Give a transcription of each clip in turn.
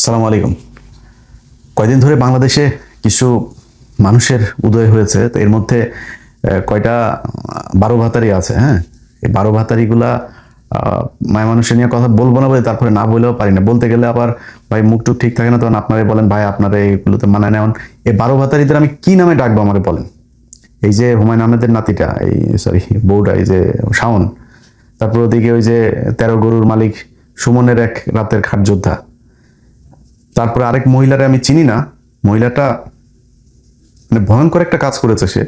আসসালামু আলাইকুম। কয়দিন ধরে বাংলাদেশে কিছু মানুষের উদয় হয়েছে, তো এর মধ্যে কয়টা 12 ভাতারি আছে। হ্যাঁ, এই 12 ভাতারিগুলা মায়া মানুষের নিয়ে কথা বলবো না বলে তারপরে না বলেও পারি না, বলতে গেলে আবার ভাই মুখ টুক ঠিক থাকে না, তখন আপনারাই বলেন ভাই আপনারা এইগুলোতে মানায় নেওয়ান। এই 12 ভাতারিদের আমি কি নামে ডাকবো আমারে বলেন? এই যে হুমায়ুন আহমেদের নাতিটা, এই সরি বউটা, এই যে শাওন, তারপর ওদিকে ওই যে 13 গরুর মালিক সুমনের এক রাতের খাট যোদ্ধা, তারপরে আরেক মহিলারে আমি চিনি না। মহিলাটা মানে ভয়ঙ্কর একটা কাজ করেছে। সে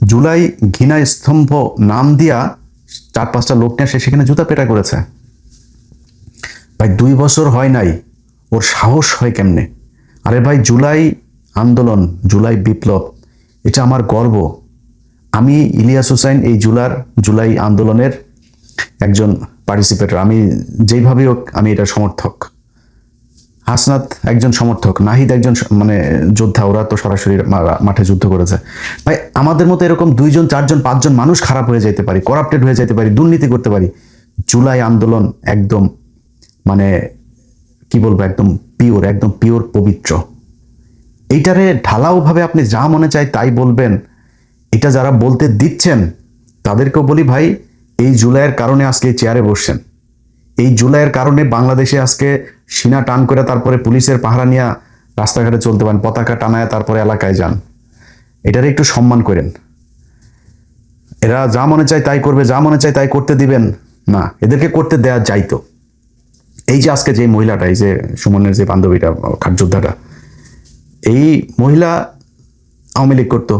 জুলাই ঘৃণা স্তম্ভ নাম দিয়া 4-5টা লোক নিয়ে সে সেখানে জুতা পেটা করেছে। ভাই 2 বছর হয় নাই, ওর সাহস হয় কেমনে? আরে ভাই, জুলাই আন্দোলন, জুলাই বিপ্লব, এটা আমার গর্ব। আমি ইলিয়াস হুসাইন এই জুলাই আন্দোলনের একজন পার্টিসিপেটর। আমি যেইভাবেই হোক আমি এটা সমর্থক। হাসনাত একজন সমর্থক, নাহিদ একজন মানে যোদ্ধা, ওরা তো সরাসরি মাঠে যুদ্ধ করেছে। ভাই আমাদের মতো এরকম 2জন 4জন 5জন মানুষ খারাপ হয়ে যেতে পারি, করাপ্টেড হয়ে যেতে পারি, দুর্নীতি করতে পারি। জুলাই আন্দোলন একদম মানে কি বলবো, একদম পিওর পবিত্র। এইটারে ঢালাও ভাবে আপনি যা মনে চায় তাই বলবেন, এটা যারা বলতে দিচ্ছেন তাদেরকেও বলি ভাই, এই জুলাইয়ের কারণে আজকে চেয়ারে বসছেন। এই জুলাইয়ের কারণে বাংলাদেশে আজকে সিনা টান করে তারপরে পুলিশের পাহারা নিয়ে রাস্তাঘাটে চলতে পারেন, পতাকা টানায় তারপরে এলাকায় যান। এটারে একটু সম্মান করেন। এরা যা মনে চায় তাই করবে, যা মনে চায় তাই করতে দিবেন না, এদেরকে করতে দেয়া যাইতো। এই যে আজকে যে মহিলাটা, এই যে সুমনের যে বান্ধবীটা, খাট যোদ্ধাটা, এই মহিলা আওয়ামী লীগ করতো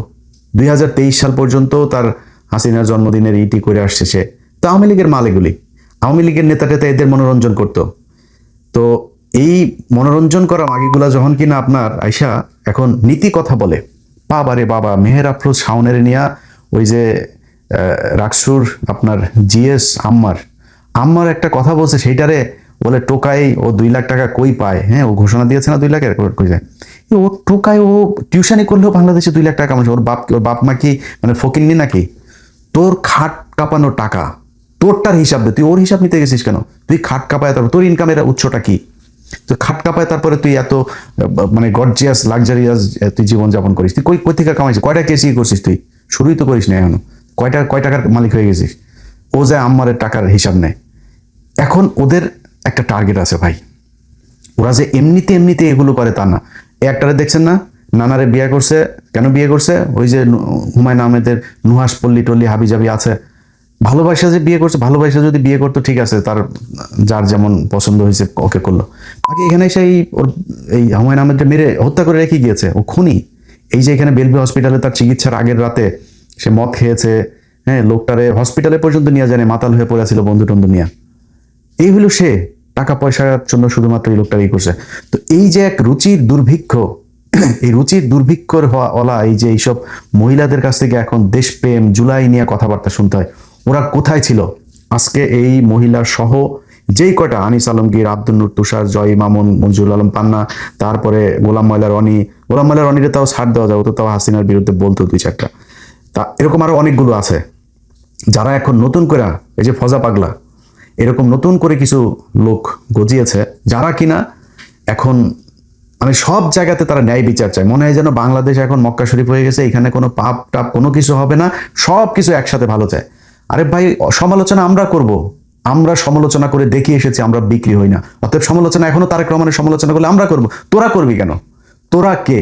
2023 সাল পর্যন্ত। তার হাসিনার জন্মদিনের ইটি করে আসছে সে, তো আওয়ামী লীগের মাল এগুলি। আওয়ামী লীগের নেতাটাতে এদের মনোরঞ্জন করত। তো এই মনোরঞ্জন করা মাগিগুলা যখন কিনা আপনার আইসা এখন নীতি কথা বলে, বাবা রে বাবা, মেহের আফরোজ শাওনের নিয়া ওই যে রাকসুর আপনার জিএস আম্মার একটা কথা বলছে, সেইটারে বলে টোকাই ও 2 লাখ টাকা কই পায়। হ্যাঁ, ও ঘোষণা দিয়েছে না 2 লাখের, কই যায় ও টোকায়? ও টিউশনি করলেও বাংলাদেশে 2 লাখ টাকা কামাচ্ছে। ওর বাপ মা কি মানে ফকিন্নি নাকি? তোর খাট কাঁপানো টাকা, তোরটার হিসাব দে, তুই ওর হিসাব নিতে গেছিস কেন? তুই খাট কাঁপায়, তারপর তোর ইনকামের উৎসটা কি? তুই খাট কাঁপায় তারপরে তুই এত মানে গর্জিয়াস লাক্সারিয়াস তুই জীবনযাপন করিস? তুই কই থেকে কামাইছিস? কয়টা কেসি করছিস? তুই শুরুই তো করিস না এখনো। কয় টাকার মালিক হয়ে গেছিস? ও যায় আম্মারের টাকার হিসাব নেয়। এখন ওদের একটা টার্গেট আছে ভাই, ওরা যে এমনিতে এগুলো করে তা না। একটারে দেখছেন না, নানারে বিয়ে করছে। কেন বিয়ে করছে? ওই যে হুমায়ুন আহমেদের নুহাস পল্লী টল্লি হাবিজাবি আছে, ভালোবাসা যে বিয়ে করছে। ভালোবাসা যদি বিয়ে করতো ঠিক আছে, তার যার যেমন পছন্দ হয়েছে ওকে করলো। আগে এখানে সেই ওর এই হুমায়ুন আহমেদকে মেরে হত্যা করে রেখে গিয়েছে, ও খুনি। এই যে এখানে বেলভি হসপিটালে তার চিকিৎসার আগের রাতে সে মদ খেয়েছে। হ্যাঁ, লোকটারে হসপিটালে পর্যন্ত নিয়ে জানে, মাতাল হয়ে পড়েছিল বন্ধু টন্ধু নিয়ে। এই হলো সে, টাকা পয়সার জন্য শুধুমাত্র এই লোকটা করছে। তো এই যে এক রুচির দুর্ভিক্ষ, এই রুচির দুর্ভিক্ষর হওয়া এই যে এইসব মহিলাদের কাছ থেকে এখন দেশপ্রেম জুলাই নিয়ে কথাবার্তা শুনতে হয়। ওরা কোথায় ছিল আজকে? এই মহিলা সহ যেই কয়টা, আনিস আলমগীর, আব্দুল নূর তুষার, জয় মামুন, মঞ্জুর আলম পান্না, তারপরে গোলাম ময়লা রনিরে তাও ছাড় দেওয়া যাবে, তো তাও হাসিনার বিরুদ্ধে বলতো 2-4টা। তা এরকম আরো অনেকগুলো আছে যারা এখন নতুন করে, এই যে ফজা পাগলা, এরকম নতুন করে কিছু লোক গজিয়েছে, যারা কিনা এখন মানে সব জায়গাতে তারা ন্যায় বিচার চায়। মনে হয় যেন বাংলাদেশ এখন মক্কা শরীফ হয়ে গেছে, এখানে কোনো পাপ টাপ কোনো কিছু হবে না, সব কিছু একসাথে ভালো চায়। আরে ভাই, সমালোচনা আমরা করব, আমরা সমালোচনা করে দেখিয়ে এসেছি আমরা বিক্রি হই না। অতএব সমালোচনা এখনো তারেক রহমানের সমালোচনা করলে আমরা করব, তোরা করবি কেন? তোরা কে?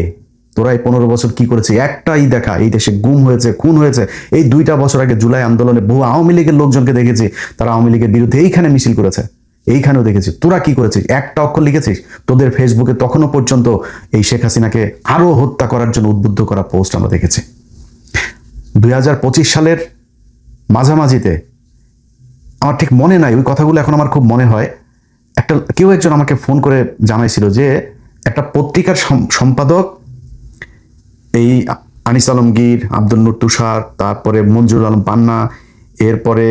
তোরা এই 15 বছর কি করেছে? একটাই দেখা, এই দেশে গুম হয়েছে, খুন হয়েছে। এই 2টা বছর আগে জুলাই আন্দোলনে বহু আওয়ামী লীগের লোকজনকে দেখেছি, তারা আওয়ামী লীগের বিরুদ্ধে এইখানে মিছিল করেছে, এইখানেও দেখেছি। তোরা কি করেছিস? একটা অক্ষর লিখেছিস? তোদের ফেসবুকে তখনও পর্যন্ত এই শেখ হাসিনাকে আরো হত্যা করার জন্য উদ্বুদ্ধ করা পোস্ট আমরা দেখেছি। 2025 সালের মাঝামাঝিতে, আমার ঠিক মনে নাই ওই কথাগুলো, এখন আমার খুব মনে হয়, কেউ একজন আমাকে ফোন করে জানাইছিল যে একটা পত্রিকার সম্পাদক এই আনিস আলমগীর, আব্দুল নূর তুষার, তারপরে মঞ্জুর আলম পান্না, এরপরে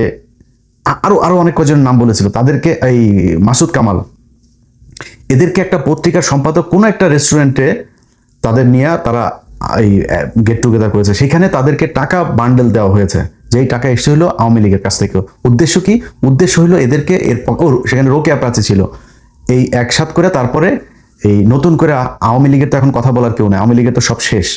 আরো অনেক কজনের নাম বলেছিল, তাদেরকে এই মাসুদ কামাল, এদেরকে একটা পত্রিকার সম্পাদক কোনো একটা রেস্টুরেন্টে তাদের নিয়ে তারা এই গেট টুগেদার করেছে। সেখানে তাদেরকে টাকা বান্ডেল দেওয়া হয়েছে, যেই টাকা এসে হলো আওয়ামী লীগের কাছ থেকে। উদ্দেশ্য কি? উদ্দেশ্য হলো এদেরকে সেখানে রোকেয়া প্রাচী ছিল, এই একসাথ করে তারপরে এই নতুন করে আওয়ামী লীগের তো এখন কথা বলার কেউ নেই, আওয়ামী লীগের তো সব শেষ।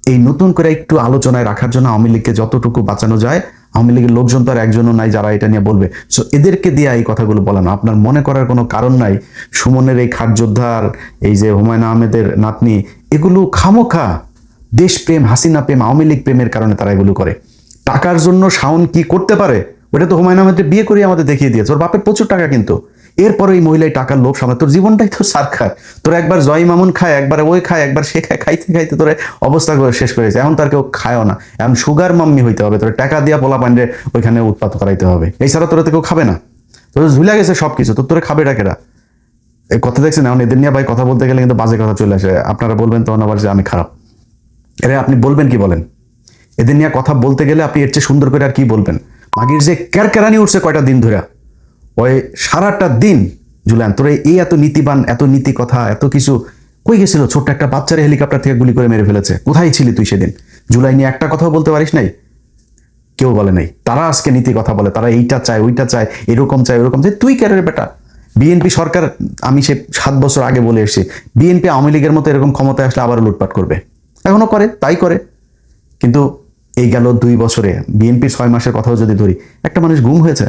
এই নতুন করে একটু আলোচনায় রাখার জন্য আওয়ামী লীগকে যতটুকু বাঁচানো যায়, আওয়ামী লীগের লোকজন তো আর একজনও নাই যারা এটা নিয়ে বলবে, সো এদেরকে দিয়ে এই কথাগুলো বলানো। আপনার মনে করার কোনো কারণ নাই সুমনের এই খাট যোদ্ধার, এই যে হুমায়ুন আহমেদের নাতনি, এগুলো খামোখা দেশপ্রেম, হাসিনা প্রেম, আওয়ামী লীগ প্রেমের কারণে তারা এগুলো করে। টাকার জন্য শাওন কি করতে পারে ওটা তো হুমায়ুন আহমেদের বিয়ে করে আমাদের দেখিয়ে দিয়েছে। ওর বাপের প্রচুর টাকা, কিন্তু এরপরে এই মহিলাই টাকার লোভ সামনে। তোর জীবনটাই তো সারখার। তোর একবার জয় মামুন খায়, একবার ওই খায়, একবার সে খায়, খাইতে খাইতে তোর অবস্থা শেষ করেছে। এখন তার কেউ খায়ও না, এখন সুগার মাম্মি হইতে হবে, তোর টাকা দিয়া পোলা পান্ডে ওইখানে উৎপাত করাইতে হবে। এছাড়া তোরা তো কেউ খাবে না, তোর ঝুলে গেছে সবকিছু, তোরে খাবে ডাকেরা। এই কথা দেখছেন, এখন এদের নিয়ে ভাই কথা বলতে গেলে কিন্তু বাজে কথা চলে আসে। আপনারা বলবেন তখন আবার যে আমি খারাপ। এরা আপনি বলবেন কি বলেন? এদের নিয়ে কথা বলতে গেলে আপনি এর চেয়ে সুন্দর করে আর কি বলবেন? মাগির যে ক্যারকেরানি উঠছে কয়টা দিন ধরে, ওই সারাটা দিন জুলান তোরে এই এত নীতিবান, এত নীতি কথা, এত কিছু কই গেছিল? ছোট্ট একটা বাচ্চারে হেলিকপ্টার থেকে গুলি করে মেরে ফেলেছে। কোথায় ছিলি তুই সেদিন? জুলাই নিয়ে একটা কথাও বলতে পারিস নাই? কেউ বলে নাই। তারা আজকে নীতি কথা বলে, তারা এইটা চায়, ওইটা চায়, এরকম চায়, ওরকম চায়। তুই ক্যারের বেটা। বিএনপি সরকার, আমি সে 7 বছর আগে বলে এসেছি, বিএনপি আওয়ামী লীগের মতো এরকম ক্ষমতায় আসলে আবার লুটপাট করবে। এখনো করে, তাই করে। কিন্তু এই গেল 2 বছরে বিএনপির 6 মাসের কথাও যদি ধরি, একটা মানুষ গুম হয়েছে,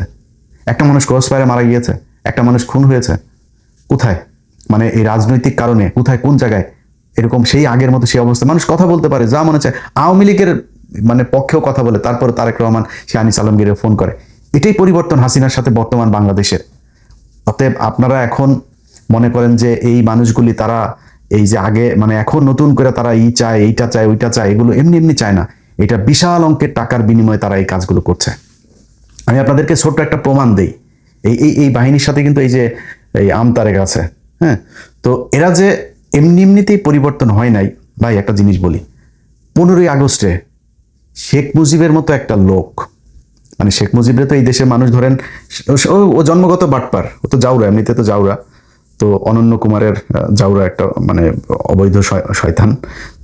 একটা মানুষ ক্রস ফায়ারে মারা গিয়েছে, একটা মানুষ খুন হয়েছে। কোথায়? মানে এই রাজনৈতিক কারণে কোথায়, কোন জায়গায় এরকম সেই আগের মতো সেই অবস্থা? মানুষ কথা বলতে পারে যা মনে চায়, আওয়ামী লীগের মানে পক্ষেও কথা বলে, তারপর তারেক রহমান সে আনিস আলমগীরের ফোন করে। এটাই পরিবর্তন হাসিনার সাথে বর্তমান বাংলাদেশের। অতএব আপনারা এখন মনে করেন যে এই মানুষগুলি তারা এই যে আগে মানে এখন নতুন করে তারা চায়, এইটা চায়, ওইটা চায়, এগুলো এমনি এমনি চায় না। এটা বিশাল অঙ্কের টাকার বিনিময়ে তারা এই কাজগুলো করছে। আমি আপনাদেরকে ছোট্ট একটা প্রমাণ দেই। এই বাহিনীর সাথে কিন্তু এই যে এই আমতারেক আছে, হ্যাঁ, তো এরা যে এমনি এমনিতেই পরিবর্তন হয় নাই ভাই। একটা জিনিস বলি, 15ই আগস্টে শেখ মুজিবের মতো একটা লোক, মানে শেখ মুজিবের তো এই দেশের মানুষ ধরেন ও জন্মগত বাটপার, ও তো জাউরা, এমনিতে তো জাউরা। তো অনন্য কুমারের জাউরা একটা মানে অবৈধ শয়তান।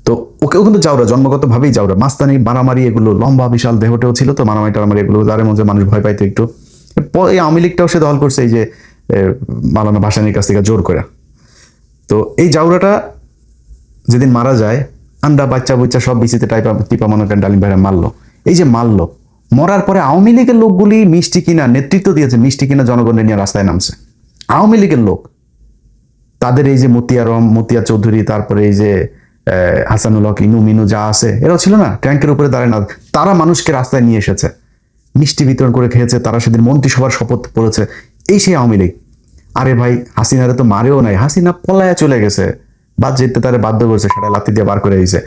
তো ওকেও কিন্তু জাউরা, জন্মগত ভাবেই জাউরা। মাস্তানি, মারামারি, এগুলো লম্বা বিশাল দেহটেও ছিল তো, মারামারি টারামারি এগুলো যার মধ্যে মানুষ ভয় পাইতো একটু। এই আওয়ামী লীগটাও সে দল করছে এই যে মাওলানা ভাসানীর কাছ থেকে জোর করে। তো এই জাউরাটা যেদিন মারা যায়, আন্ডা বাচ্চা বুচ্চা সব বিচিতে টিপা মনে করেন ডালিম ভাইরা মারলো। এই যে মারলো, মরার পরে আওয়ামী লীগের লোকগুলি মিষ্টি কিনা নেতৃত্ব দিয়েছে, মিষ্টি কিনা জনগণের নিয়ে রাস্তায় নামছে। আওয়ামী লীগের লোক, তাদের এই যে মতিয়া চৌধুরী, তারপরে এই যে হাসানুল হক, ইনু মিনু যা আছে, এরাও ছিল না ট্যাঙ্কের উপরে দাঁড়ায় না, তারা মানুষকে রাস্তায় নিয়ে এসেছে, মিষ্টি বিতরণ করে খেয়েছে। তারা সেদিন মন্ত্রিসভার শপথ পড়েছে। এই সেই আওয়ামী লীগ। আরে ভাই, হাসিনারে তো মারেও নাই, হাসিনা পলায়া চলে গেছে, বাদ যেতে তারা বাধ্য করছে, সেটা লাথি দিয়ে বার করে দিয়েছে।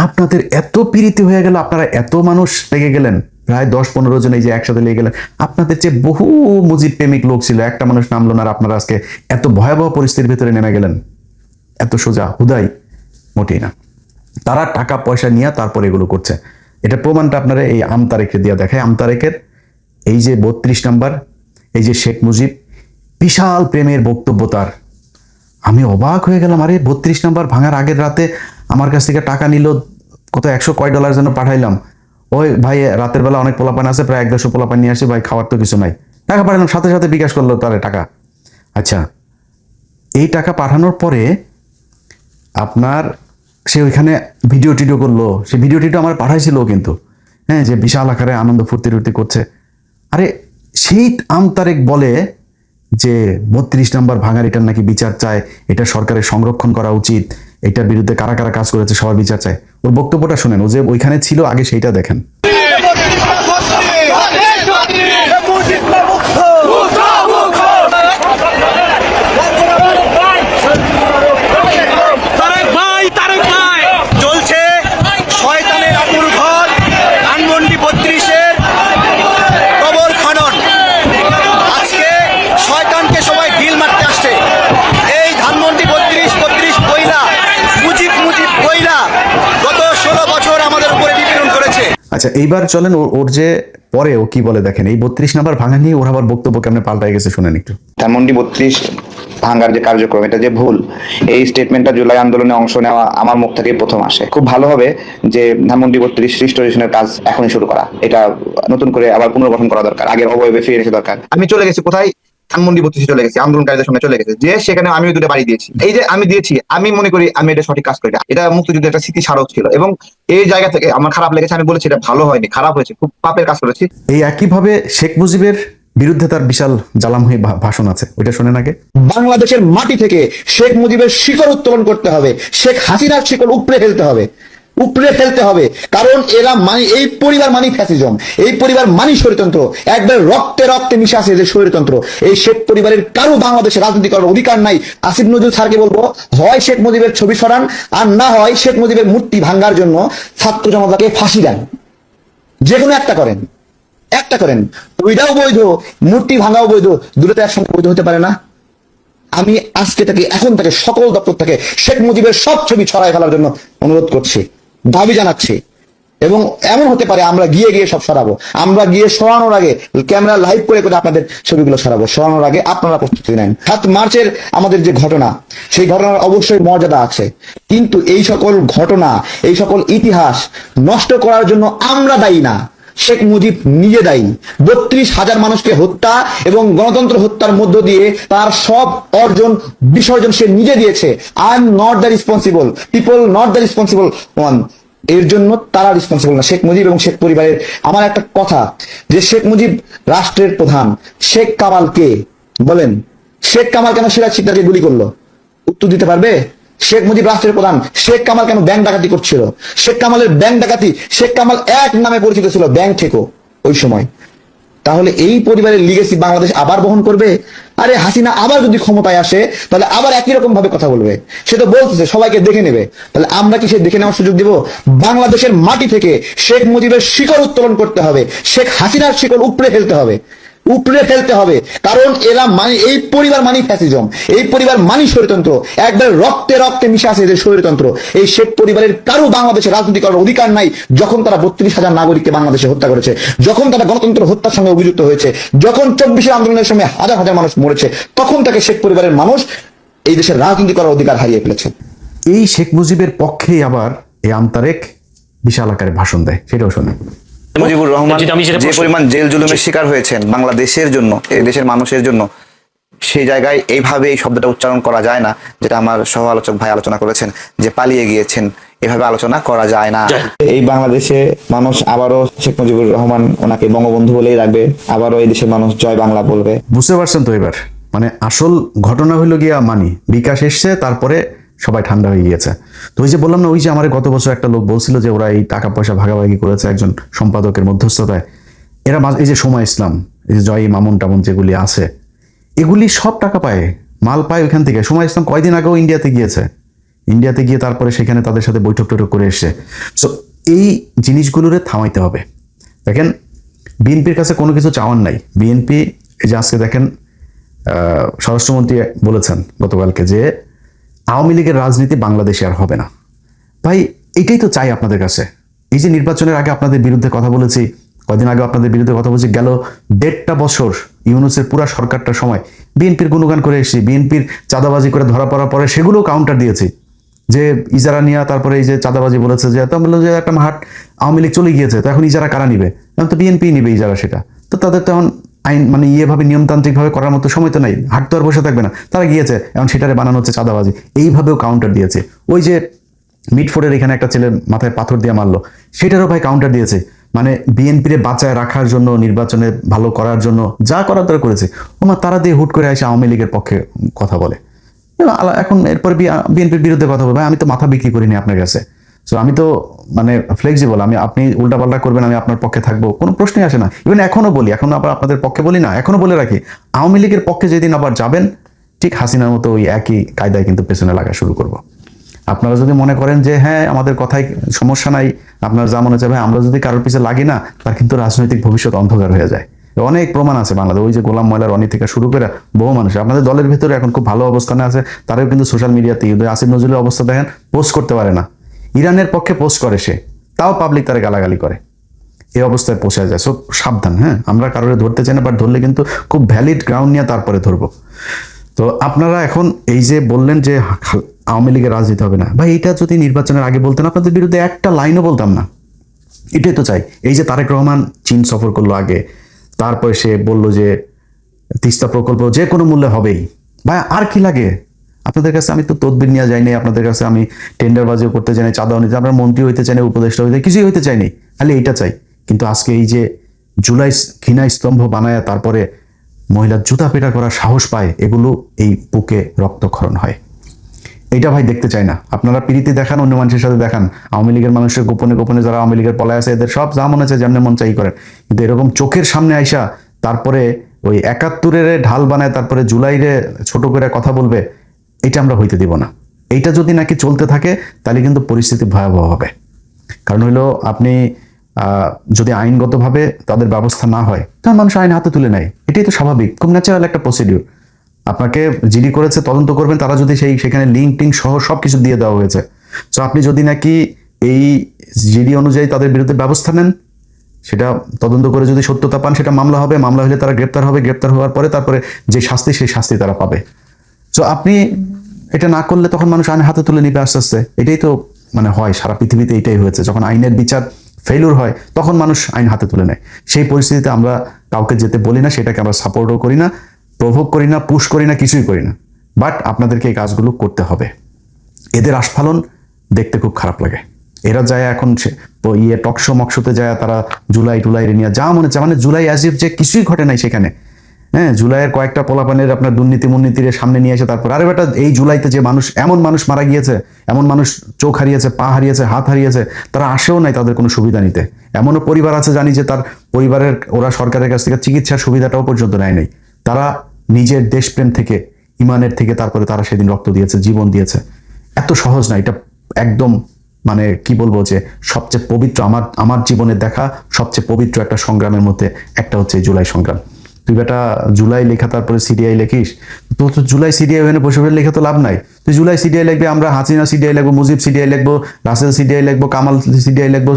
আপনাদের এত পীড়িত হয়ে গেল, আপনারা এত মানুষ লেগে গেলেন, প্রায় 10-15 জন এই যে একসাথে লেগে গেলেন। আপনাদের যে বহু মুজিব প্রেমিক লোক ছিল, একটা মানুষ নামলো না, আর আপনারা আজকে এত ভয়াবহ পরিস্থিতির ভিতরে নেমে গেলেন। এত সোজা হুদাই মোটেই না। তারা টাকা পয়সা নিয়ে তারপর এগুলো করছে। এটা প্রমাণটা আপনারা এই আমতারেককে দিয়ে দেখায়। আমতারেকের এই যে 32 নাম্বার, এই যে শেখ মুজিব, বিশাল প্রেমের বক্তব্য তার। আমি অবাক হয়ে গেলাম। আরে 32 নাম্বার ভাঙার আগের রাতে আমার কাছ থেকে টাকা নিল, কত 100 কয় ডলার যেন পাঠাইলাম। ওই ভাই রাতের বেলা অনেক পোলাপান আছে, প্রায় 150 পোলাপান নিয়ে আসে, ভাই খাওয়ার তো কিছু নাই, টাকা পাঠালাম, সাথে সাথে বিকাশ করলো তারে টাকা। আচ্ছা, এই টাকা পাঠানোর পরে আপনার সে ওইখানে ভিডিও টিডিও করলো, সে ভিডিও টিডিও আমার পাঠাইছিল কিন্তু, হ্যাঁ, যে বিশাল আকারে আনন্দ ফুর্তি করছে। আরে সেই আমতারেক বলে যে 32 নাম্বার ভাঙার এটার নাকি বিচার চায়, এটা সরকারের সংরক্ষণ করা উচিত, এটার বিরুদ্ধে কারা কারা কাজ করেছে সবার বিচার চায়। ওর বক্তব্যটা শুনেন, ও যে ওইখানে ছিল আগে সেইটা দেখেন। আচ্ছা, এইবার চলেন ওর যে পরে ও কি বলে দেখেন। এই 32 নাম্বার ভাঙা নিয়ে ওর আবার বক্তব্য কেমনে পাল্টায় গেছে শুনেন একটু। ধানমন্ডি 32 ভাঙার যে কার্যক্রম, এটা যে ভুল, এই স্টেটমেন্টটা জুলাই আন্দোলনে অংশ নেওয়া আমার মুখ থেকে প্রথম আসে। খুব ভালো হবে যে ধানমন্ডি 32 রিস্টোরেশনের কাজ এখনই শুরু করা, এটা নতুন করে আবার পুনর্গঠন করা দরকার, আগের অবয়বে ফিরে এসে দরকার। আমি চলে গেছি কোথায়? ধানমন্ডি 32 চলে গেছে, আন্দোলনকারীদের সঙ্গে চলে গেছে, যে সেখানে আমিও দুটো বাড়ি দিয়েছি। এই যে আমি দিয়েছি, আমি মনে করি আমি এটা সঠিক কাজ করি না। এটা মুক্তিযুদ্ধের একটা স্মৃতি স্মারক ছিল, এবং এই জায়গা থেকে আমার খারাপ লেগেছে। আমি বলেছি এটা ভালো হয়নি, খারাপ হয়েছে, খুব পাপের কাজ করেছি। এই একইভাবে শেখ মুজিবের বিরুদ্ধে তার বিশাল জ্বালাময়ী ভাষণ আছে, ওইটা শোনেন আগে। বাংলাদেশের মাটি থেকে শেখ মুজিবের শিকড় উত্তোলন করতে হবে, শেখ হাসিনার শিকড় উপড়ে ফেলতে হবে, উপড়ে ফেলতে হবে। কারণ এরা মানে এই পরিবার মানি ফ্যাসিজম, এই পরিবার মানি স্বৈরতন্ত্র, একবার রক্তে রক্তে মিশে আছে এদের স্বৈরতন্ত্র। এই শেখ পরিবারের কারো বাংলাদেশে রাজনীতি করার অধিকার নাই। আসিফ নজরুল স্যারকে বলবো, হয় শেখ মুজিবের ছবি সরান, আর না হয় শেখ মুজিবের মূর্তি ভাঙ্গার জন্য ছাত্র জনতাকে ফাঁসি দেন, যে কোনো একটা করেন, একটা করেন। ওইটাও বৈধ, মূর্তি ভাঙাও বৈধ, দুটোতে একসঙ্গে বৈধ হতে পারে না। আমি আজকে থেকে এখন থেকে সকল দপ্তর থেকে শেখ মুজিবের সব ছবি ছড়াই ফেলার জন্য অনুরোধ করছি, দাবি জানাচ্ছি। এবং এমন হতে পারে আমরা গিয়ে গিয়ে সব সরাবো, আমরা গিয়ে সরানোর আগে ক্যামেরা লাইভ করে করে আপনাদের ছবিগুলো সরাবো। সরানোর আগে আপনারা প্রস্তুতি নেন। 7 মার্চের আমাদের যে ঘটনা, সেই ঘটনার অবশ্যই মর্যাদা আছে, কিন্তু এই সকল ঘটনা, এই সকল ইতিহাস নষ্ট করার জন্য আমরা দায়ী না, শেখ মুজিব নিজে দায়ী। 32,000 মানুষকে হত্যা এবং গণতন্ত্র হত্যার মধ্য দিয়ে তার সব অর্জন বিসর্জন সে নিজে দিয়েছে। I am not the responsible, people not the responsible one. এর জন্য তারা রেসপন্সিবল না, শেখ মুজিব এবং শেখ পরিবারের। আমার একটা কথা, যে শেখ মুজিব রাষ্ট্রের প্রধান, শেখ কামাল কে বলেন? শেখ কামাল কেন সিরাজ শিকদারকে গুলি করলো? উত্তর দিতে পারবে? শেখ মুজিব রাষ্ট্রের প্রধান, শেখ কামাল কেন ব্যাংক ডাকাতি করছিল? শেখ কামালের ব্যাংক ডাকাতি, শেখ কামাল এক নামে পরিচিত ছিল, ব্যাংক ঠেকো ওই সময়। তাহলে এই পরিবারের লিগেসি বাংলাদেশ আবার বহন করবে? আরে হাসিনা আবার যদি ক্ষমতায় আসে, তাহলে আবার একই রকম ভাবে কথা বলবে। সে তো বলতেছে সবাইকে দেখে নেবে, তাহলে আমরা কি সে দেখে নেওয়ার সুযোগ দিব? বাংলাদেশের মাটি থেকে শেখ মুজিবের শিকড় উত্তোলন করতে হবে, শেখ হাসিনার শিকড় উপড়ে ফেলতে হবে, উপড়ে ফেলতে হবে। কারণ এরা মানে এই পরিবার মানি ফ্যাসিজম, এই পরিবার মানি স্বৈরতন্ত্র, একবার রক্তে রক্তে মিশে আছে এদের স্বৈরতন্ত্র। এই শেখ পরিবারের কারো বাংলাদেশে রাজনীতি করার অধিকার নাই। যখন তারা 32,000 নাগরিককে বাংলাদেশে হত্যা করেছে, যখন তারা গণতন্ত্র হত্যার সঙ্গে অভিযুক্ত হয়েছে, যখন 24 আন্দোলনের সময় হাজার হাজার মানুষ মরেছে, তখন তাকে শেখ পরিবারের মানুষ এই দেশের রাজনীতি করার অধিকার হারিয়ে ফেলেছে। এই শেখ মুজিবের পক্ষেই আবার এই আমতারেক বিশাল আকারে ভাষণ দেয়, সেটাও শোনেন। মুজিবুর রহমান যে পরিমাণ জেল জুলুমের শিকার হয়েছেন বাংলাদেশের জন্য, এই দেশের মানুষের জন্য, সেই জায়গায় এইভাবে এই শব্দটা উচ্চারণ করা যায় না, যেটা আমার সহ আলোচক ভাই আলোচনা করেছেন, যে পালিয়ে গিয়েছেন। এভাবে আলোচনা করা যায় না। এই বাংলাদেশে মানুষ আবারও শেখ মুজিবুর রহমান ওনাকে বঙ্গবন্ধু বলেই রাখবে, আবারও এই দেশের মানুষ জয় বাংলা বলবে। বুঝতে পারছেন তো? এবার মানে আসল ঘটনা হইলো গিয়া মানি বিকাশ এসছে, তারপরে সবাই ঠান্ডা হয়ে গিয়েছে। তো ওই যে বললাম না, ওই যে আমার গত বছর একটা লোক বলছিল যে ওরা এই টাকা পয়সা ভাগাভাগি করেছে একজন সম্পাদকের মধ্যস্থতায়। এরা এই যে সময় ইসলাম, এই যে জয় মামুন টামুন যেগুলি আছে, এগুলি সব টাকা পায়, মাল পায় ওইখান থেকে। সময় ইসলাম কয়দিন আগেও ইন্ডিয়াতে গিয়েছে, ইন্ডিয়াতে গিয়ে তারপরে সেখানে তাদের সাথে বৈঠক টৈঠক করে এসছে। সো এই জিনিসগুলোরে থামাইতে হবে। দেখেন, বিএনপির কাছে কোনো কিছু চাওয়ার নাই। বিএনপি এই যে আজকে দেখেন স্বরাষ্ট্রমন্ত্রী বলেছেন গতকালকে যে আওয়ামী লীগের রাজনীতি বাংলাদেশে আর হবে না। ভাই এটাই তো চাই আপনাদের কাছে। এই যে নির্বাচনের আগে আপনাদের বিরুদ্ধে কথা বলেছি, কয়দিন আগে আপনাদের বিরুদ্ধে কথা বলছি, গেল 1.5 বছর ইউনূসের পুরা সরকারটার সময় বিএনপির গুণগান করে এসেছি, বিএনপির চাঁদাবাজি করে ধরা পড়ার পরে সেগুলো কাউন্টার দিয়েছি, যে ইজারা নিয়ে তারপরে এই যে চাঁদাবাজি বলেছে, যে তো বললো যে একটা হাট আওয়ামী লীগ চলে গিয়েছে, তো এখন ইজারা কারা নিবে? এখন তো বিএনপি নিবে ইজারা, সেটা তো তাদের তো এখন আইন মানে ইয়েভাবে নিয়মতান্ত্রিকভাবে করার মতো সময় তো নাই, হাট তো আর বসে থাকবে না, তারা গিয়েছে, এখন সেটারে বানানো হচ্ছে চাঁদাবাজি। এইভাবেও কাউন্টার দিয়েছে। ওই যে মিটফোর্ডের এখানে একটা ছেলের মাথায় পাথর দিয়ে মারলো, সেটারও ভাই কাউন্টার দিয়েছে। মানে বিএনপিরে বাঁচায় রাখার জন্য, নির্বাচনে ভালো করার জন্য যা করার তারা করেছে। তারা দিয়ে হুট করে এসে আওয়ামী লীগের পক্ষে কথা বলে। এখন এরপর বিএনপির বিরুদ্ধে কথা বলবে। আমি তো মাথা বিক্রি করিনি আপনার কাছে। সো আমি তো মানে ফ্লেক্সিবল, আপনি উল্টাপাল্টা করবেন, আমি আপনার পক্ষে থাকবো, কোনো প্রশ্নই আসে না। ইভেন এখনো বলি, এখন আবার আপনাদের পক্ষে বলি না, এখনো বলে রাখি, আওয়ামী লীগের পক্ষে যেদিন আবার যাবেন, ঠিক হাসিনার মতো ওই একই কায়দায় কিন্তু পেছনে লাগা শুরু করব। আপনারা যদি মনে করেন যে হ্যাঁ আমাদের কথায় সমস্যা নাই, আপনার যা মনে চাবে, আমরা যদি কারোর পিছে লাগি না, তার কিন্তু রাজনৈতিক ভবিষ্যৎ অন্ধকার হয়ে যায়। অনেক প্রমাণ আছে বাংলাদেশ। ওই যে গোলাম ময়লার অনি থেকে শুরু করে বহু মানুষ আপনাদের দলের ভিতরে এখন খুব ভালো অবস্থানে আছে, তারাও কিন্তু সোশ্যাল মিডিয়াতে আসিফ নজরুলের অবস্থা দেখেন, পোস্ট করতে পারে না। ইরানের পক্ষে পোস্ট করে সে, তাও পাবলিক তারা গালাগালি করে। এই অবস্থায় পৌঁছে যায়। সো সাবধান। হ্যাঁ, আমরা কারোর ধরতে চাই না, বাট ধরলে কিন্তু খুব ভ্যালিড গ্রাউন্ড নিয়ে তারপরে ধরবো। তো আপনারা এখন এই যে বললেন যে আওয়ামী লীগের রাজনীতি হবে না, ভাই এটা যদি নির্বাচনের আগে বলতেন, আপনাদের বিরুদ্ধে একটা লাইনও বলতাম না। এটাই তো চাই। এই যে তারেক রহমান চীন সফর করলো আগে, তারপরে সে বলল যে তিস্তা প্রকল্প যে কোনো মূল্যে হবেই। ভাই আর কি লাগে আপনাদের কাছে? আমি তো তদবির নিয়ে যাইনি আপনাদের কাছে, আমি টেন্ডারবাজিও করতে চাইনি, চাঁদাও নিতে, আপনার মন্ত্রী হইতে চাইনি, উপদেষ্টা হইতে, কিছুই হইতে চাইনি, খালি এইটা চাই। কিন্তু আজকে এই যে জুলাই ঘৃণা স্তম্ভ বানায় তারপরে মহিলার জুতা পেটা করার সাহস পায়, এগুলো এই বুকে রক্তক্ষরণ হয়। এইটা ভাই দেখতে চাই না। আপনারা প্রীতি দেখান, অন্য মানুষের সাথে দেখান, আওয়ামী লীগের মানুষের গোপনে গোপনে যারা আওয়ামী লীগের পলায় আছে এদের সব যা মনে আছে যেমন মন চাই করেন, কিন্তু এরকম চোখের সামনে আইসা তারপরে ওই 71-এর ঢাল বানায় তারপরে জুলাইরে ছোট করে কথা বলবে, এটা আমরা হইতে দিব না। এইটা যদি নাকি চলতে থাকে তাহলে কিন্তু পরিস্থিতি ভয়াবহ হবে। কারণ হইলো আপনি যদি আইনগতভাবে তাদের ব্যবস্থা না হয় তখন মানুষ আইন হাতে তুলে নেয়, এটাই তো স্বাভাবিক, খুব ন্যাচারাল একটা প্রসিডিউর। আপনাকে জিডি করেছে, তদন্ত করবেন, তারা যদি সেখানে লিঙ্ক টিঙ্ক সহ সবকিছু দিয়ে দেওয়া হয়েছে, তো আপনি যদি নাকি এই জিডি অনুযায়ী তাদের বিরুদ্ধে ব্যবস্থা নেন, সেটা তদন্ত করে যদি সত্যতা পান সেটা মামলা হবে, মামলা হলে তারা গ্রেপ্তার হবে, গ্রেপ্তার হওয়ার পরে তারপরে যে শাস্তি সেই শাস্তি তারা পাবে। তো আপনি এটা না করলে তখন মানুষ আইন হাতে তুলে নিবে আস্তে আস্তে। এটাই তো মানে হয় সারা পৃথিবীতে, এটাই হয়েছে। যখন আইনের বিচার ফেইলুর হয় তখন মানুষ আইন হাতে তুলে নেয়। সেই পরিস্থিতিতে আমরা কাউকে যেতে বলি না, সেটাকে আমরা সাপোর্টও করি না, প্রভোগ করি না, পুশ করি না, কিছুই করি না। বাট আপনাদেরকে এই কাজগুলো করতে হবে। এদের আস্ফালন দেখতে খুব খারাপ লাগে। এরা যায় এখন টকশো মকশোতে যায়, তারা জুলাই টুলাই নিয়ে যা মনে হচ্ছে, মানে জুলাই অ্যাজ ইফ যে কিছুই ঘটে নাই সেখানে। হ্যাঁ, জুলাইয়ের কয়েকটা পোলাপানের আপনার দুর্নীতি মুর্নীতির সামনে নিয়ে এসে তারপর আরে বেটা এই জুলাইতে যে মানুষ, এমন মানুষ মারা গিয়েছে, এমন মানুষ চোখ হারিয়েছে, পা হারিয়েছে, হাত হারিয়েছে, তারা আসেও নাই তাদের কোনো সুবিধা নিতে। এমনও পরিবার আছে জানি যে তার পরিবারের ওরা সরকারের কাছ থেকে চিকিৎসার সুবিধাটাও পর্যন্ত নেয় নাই। তারা নিজের দেশপ্রেম থেকে, ইমানের থেকে তারপরে তারা সেদিন রক্ত দিয়েছে, জীবন দিয়েছে। এত সহজ না এটা, একদম মানে কি বলবো যে সবচেয়ে পবিত্র, আমার জীবনে দেখা সবচেয়ে পবিত্র একটা সংগ্রামের মধ্যে একটা হচ্ছে এই জুলাই সংগ্রাম। তুই বেটা জুলাই লেখা তারপরে সিডিআই লেখিস, তো জুলাই সিডিআই ওখানে বসে বসে লেখা তো লাভ নাই। তুই জুলাই সিডিআই লিখবে, আমরা হাসিনা সিডিআই লিখবো, মুজিব সিডিআই লিখবো, রাসেল সিডিআই লিখবো, কামাল সিডিআই লিখবো,